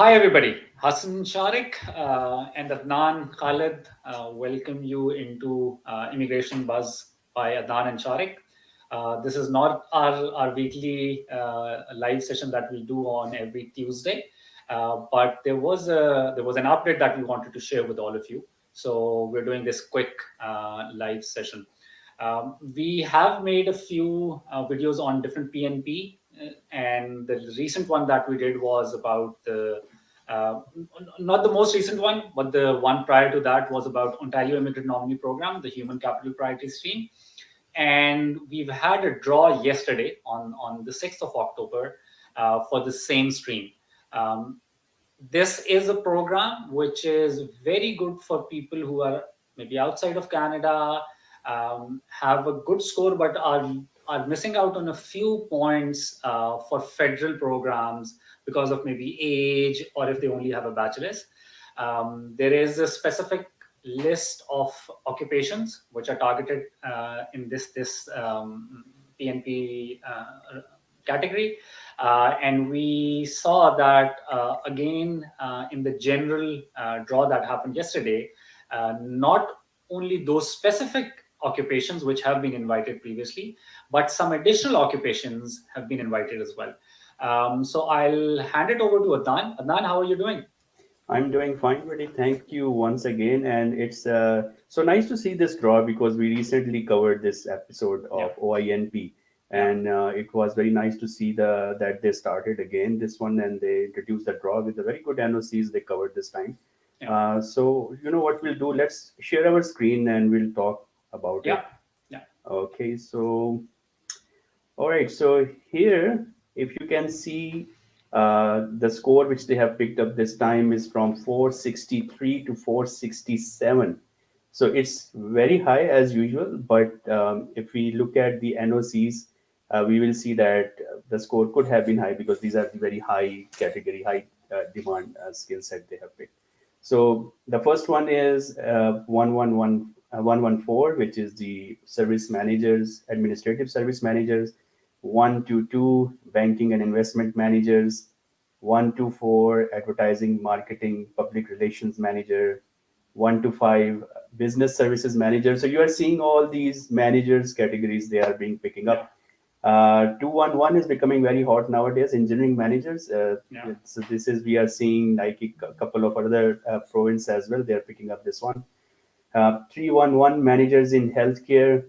Hi, everybody. Hassan Shariq and Adnan Khalid welcome you into Immigration Buzz by Adnan and Shariq. This is not our weekly live session that we do on every Tuesday, but there was an update that we wanted to share with all of you. So we're doing this quick live session. We have made a few videos on different PNP, and the recent one that we did was about uh, not the most recent one, but the one prior to that was about Ontario Immigrant Nominee Program, the Human Capital Priority Stream. And we've had a draw yesterday on the 6th of October for the same stream. Um, this is a program which is very good for people who are maybe outside of Canada, have a good score, but are missing out on a few points for federal programs because of maybe age or if they only have a bachelor's. There is a specific list of occupations which are targeted in this PNP category. And we saw that again in the general draw that happened yesterday, not only those specific occupations which have been invited previously, but some additional occupations have been invited as well. So I'll hand it over to Adnan. Adnan, how are you doing? I'm doing fine, buddy. Thank you once again. And it's so nice to see this draw because we recently covered this episode Yeah, of OINP. yeah, And it was very nice to see that they started again this one and they introduced the draw with the very good NOCs they covered this time. yeah, So you know what we'll do? Let's share our screen and we'll talk about yeah, it. yeah, Okay, so all right, so here, if you can see, the score which they have picked up this time is from 463 to 467. So it's very high as usual, but if we look at the NOCs, we will see that the score could have been high because these are the very high category, high demand skill set they have picked. So the first one is 114, which is the service managers, administrative service managers. 122 banking and investment managers. 124 advertising, marketing, public relations manager. 125 business services manager. So you are seeing all these managers categories they are being picking yeah, up. 211 is becoming very hot nowadays. Engineering managers. yeah, So this is we are seeing like a couple of other provinces as well. They are picking up this one. 311 managers in healthcare.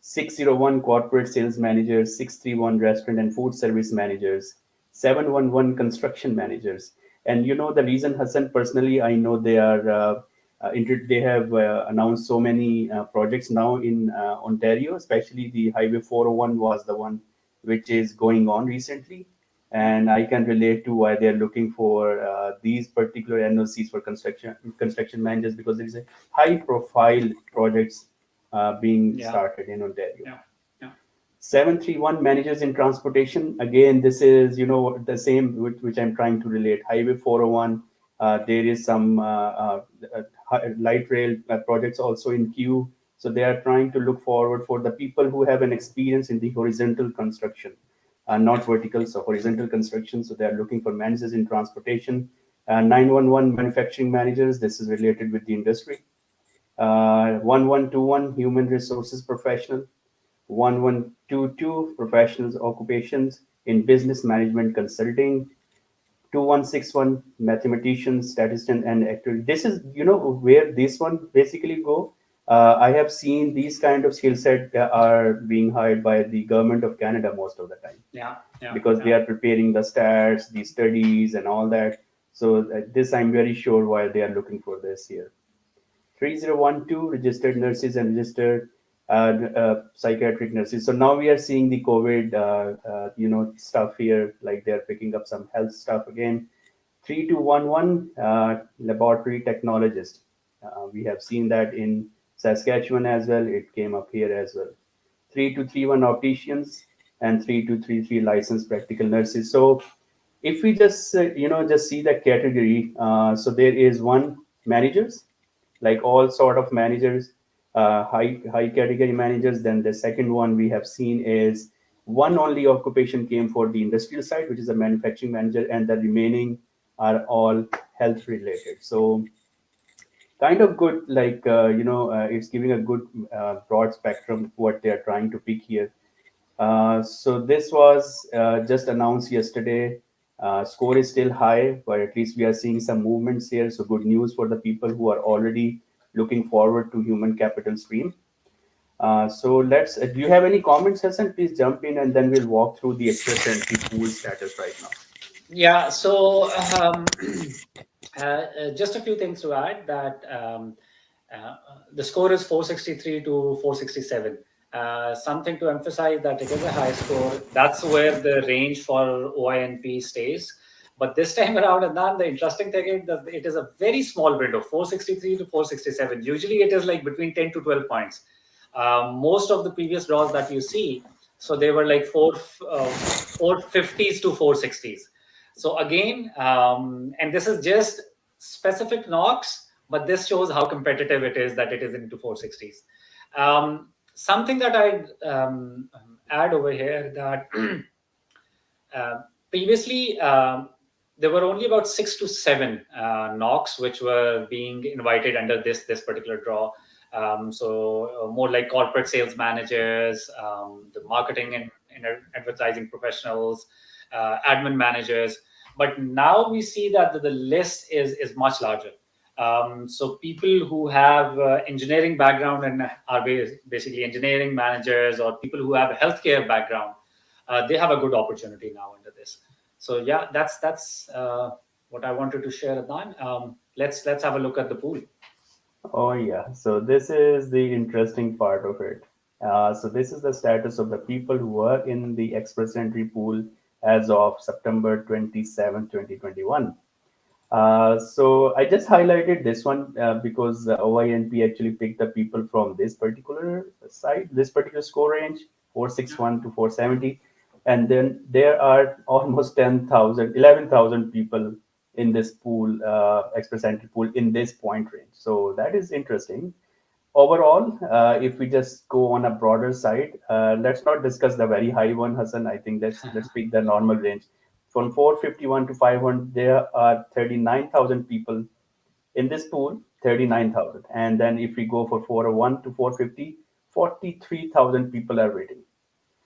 601 corporate sales managers. 631 restaurant and food service managers. 711 construction managers. And you know the reason, Hassan, personally, I know they are. They have announced so many projects now in Ontario, especially the Highway 401 was the one which is going on recently. yeah, And I can relate to why they're looking for these particular NOCs for construction managers because there is a high profile projects being yeah, started in Ontario. yeah, yeah, 731 managers in transportation. Again, this is the same which I'm trying to relate. Highway 401. There is some light rail projects also in queue. So they are trying to look forward for the people who have an experience in the horizontal construction, not vertical, so horizontal construction. So they are looking for managers in transportation. 911 manufacturing managers. This is related with the industry. 1121 human resources professional. 1122 professionals occupations in business management consulting. 2161 mathematicians, statistician, and actuary. This is where this one basically go. I have seen these kind of skill set are being hired by the government of Canada most of the time yeah, yeah, because they yeah, are preparing the stats, the studies, and all that. So this I'm very sure why they are looking for this here. 3012 registered nurses and registered psychiatric nurses. So now we are seeing the COVID, stuff here, like they're picking up some health stuff again. 3211 laboratory technologist. We have seen that in Saskatchewan as well. It came up here as well. 3231 opticians and 3233 licensed practical nurses. So if we just just see the category, so there is one managers, like all sort of managers, high category managers. Then the second one we have seen is one only occupation came for the industrial side, which is a manufacturing manager, and the remaining are all health related. So kind of good, like it's giving a good broad spectrum what they are trying to pick here. So this was just announced yesterday. Score is still high, but at least we are seeing some movements here. So good news for the people who are already looking forward to human capital stream. So let's. Do you have any comments, Hassan? Please jump in, and then we'll walk through the express entry pool status right now. Yeah. So just a few things to add that uh, the score is 463 to 467. Something to emphasize that it is a high score. That's where the range for OINP stays. But this time around, Adnan, the interesting thing is that it is a very small window, 463 to 467. Usually it is like between 10 to 12 points. Most of the previous draws that you see, so they were like 450s to 460s. So again, and this is just specific knocks, but this shows how competitive it is that it is into 460s. Something that I add over here that uh, previously there were only about 6 to 7 knocks which were being invited under this particular draw. So more like corporate sales managers, the marketing and advertising professionals, admin managers. But now we see that the list is much larger. So people who have engineering background and are basically engineering managers, or people who have a healthcare background, they have a good opportunity now under this. So yeah, that's what I wanted to share, Adnan. Let's have a look at the pool. Oh yeah, so this is the interesting part of it. So this is the status of the people who were in the express entry pool as of September 27, 2021. So I just highlighted this one because OINP actually picked the people from this particular site, this particular score range, 461 to 470. And then there are almost 10,000, 11,000 people in this pool, express entry pool in this point range. So that is interesting. Overall, if we just go on a broader side, let's not discuss the very high one, Hassan. I think let's pick the normal range. From 451 to 500, there are 39,000 people in this pool, 39,000. And then if we go for 401 to 450, 43,000 people are waiting.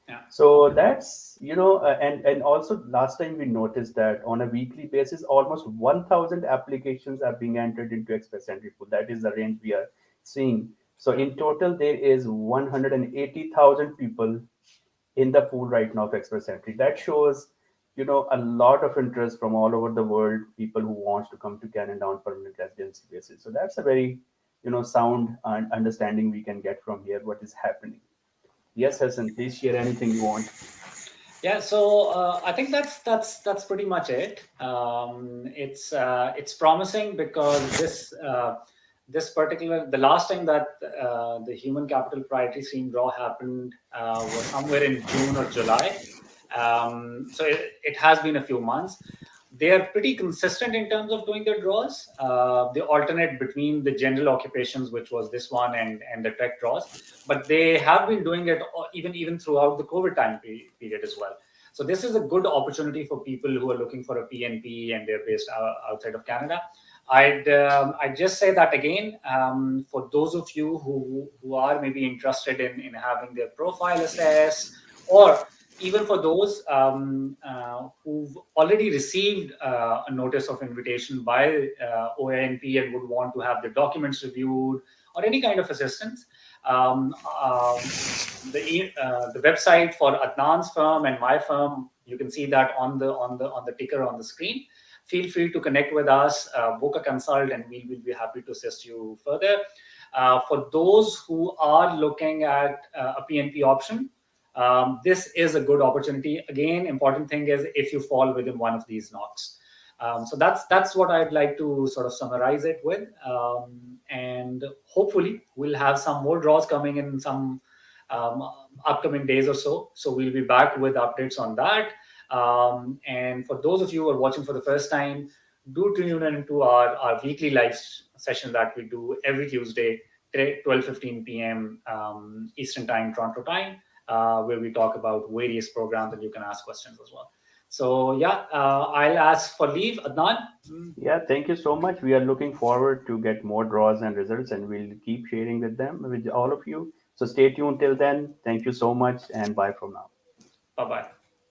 Yeah. So that's, and also last time we noticed that on a weekly basis, almost 1,000 applications are being entered into Express Entry Pool. That is the range we are seeing. So in total, there is 180,000 people in the pool right now of Express Entry. That shows, a lot of interest from all over the world, people who wants to come to Canada on permanent residency basis. So that's a very, sound and understanding we can get from here, what is happening. Yes, Hassan, please share anything you want. Yeah, so I think that's pretty much it. It's promising because this particular the last time that the human capital priority stream draw happened was somewhere in June or July. So it has been a few months. They are pretty consistent in terms of doing their draws. They alternate between the general occupations, which was this one, and the tech draws, but they have been doing it even throughout the COVID time period as well. So this is a good opportunity for people who are looking for a PNP and they're based outside of Canada. I'd just say that again, for those of you who are maybe interested in having their profile assessed, or even for those who've already received a notice of invitation by OINP and would want to have their documents reviewed or any kind of assistance, um, um, the website for Adnan's firm and my firm, you can see that on the ticker on the screen. Feel free to connect with us, book a consult, and we will be happy to assist you further. For those who are looking at a PNP option, this is a good opportunity. Again, important thing is if you fall within one of these knocks. So that's what I'd like to sort of summarize it with, and hopefully we'll have some more draws coming in some um, upcoming days or so. So we'll be back with updates on that. And for those of you who are watching for the first time, do tune in into our weekly live session that we do every Tuesday, 12:15 p.m. Eastern Time, Toronto time, where we talk about various programs and you can ask questions as well. So yeah, I'll ask for leave, Adnan. Yeah, thank you so much. We are looking forward to get more draws and results, and we'll keep sharing with them, with all of you. So stay tuned till then. Thank you so much, and bye from now. Bye bye.